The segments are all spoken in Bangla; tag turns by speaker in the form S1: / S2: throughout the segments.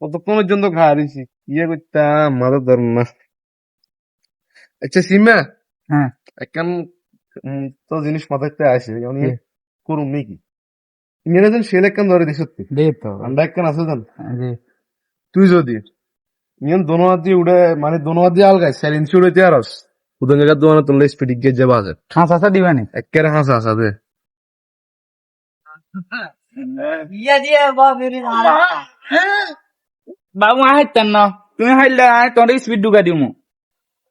S1: কতক্ষণ পর্যন্ত খাওয়া দিছি ইয়ে করতাম মাথার ধরুন না। আচ্ছা সিমা,
S2: হ্যাঁ
S1: একখান তো জিনিস মাথাতে আসে আমি করুম নাকি ইংরেজ সেল একখান ধরে দিস সত্যি
S2: দে তো
S1: আন্ডা একখান আছে জান
S2: দে
S1: তুই যদি ইয়ন দোনো হাত দিয়ে উড়ে মানে দোনো হাত দিয়ে আলগাই স্যার ইঞ্চি উড়ে দিয়ে আরস উদন জায়গা দোয়ানা তুললে স্পিড গিয়ে যাবা আছে
S2: খাঁচা আসা দিবানি
S1: একেবারে হাসা হাসা দে
S2: বাবু হাইতেন না তুমি হাইলে তোর স্পিড ঢুকা দিও মু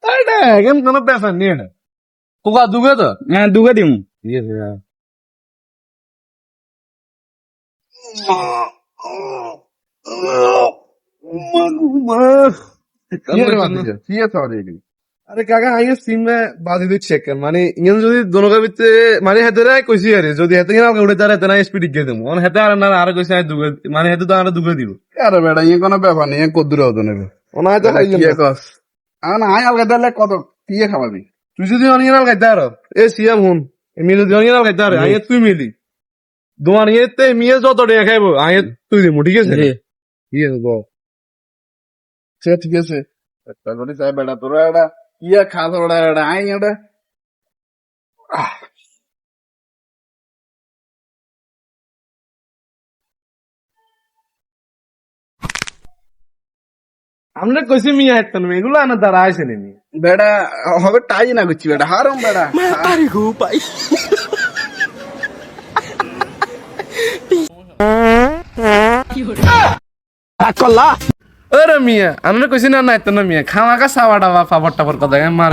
S1: এটা এখন কোনো পেশা নিয়ে না কোকা দুগে তো
S2: হ্যাঁ ঢুকা দিও মু
S1: ঠিক আছে আরে কাকা আইয়া সিমে বাজি দিচ্ছে মানে ইয়ান যদি দোনোকা ভিতরে মানে হেতে কইছি আরে যদি হেতে না উড়ে তার হেতে না স্পিড গিয়ে দেবো মানে হেতে আর না আর কইছে আমি দুগে মানে হেতে তো আর দুগে দিব
S3: আরে বেটা ইয়ে কোনো ব্যাপার নেই কদ্দুর হতো নেবে
S1: ওনা হয়তো
S3: কি কস আই আলগা দিলে কত কি খাওয়াবি
S1: তুই যদি অনিয়ন খাইতে আর এ সিয়াম হুন এমনি যদি অনিয়ন খাইতে আর আইয়া তুই মিলি দোয়ান ইয়েতে মিয়ে যত টাকা খাইবো আইয়া তুই দিমু ঠিক আছে ঠিক আছে বল
S3: সে ঠিক আছে একটা করে চাই বেটা তোরা এটা ইয়ে খাস ওটা এটা আই এটা
S1: আমরা কইছি মিয়া হেতেন এগুলো আনা দ্বারা আইছে নি
S3: বেটা হবে টাই না করছি বেটা হারম বেটা
S2: করলা
S1: আরে মিয়া আমরা কইছি না না হেতেন মিয়া খাওয়া কা সাওয়া ডাবা পাপড় টাপড় কথা মার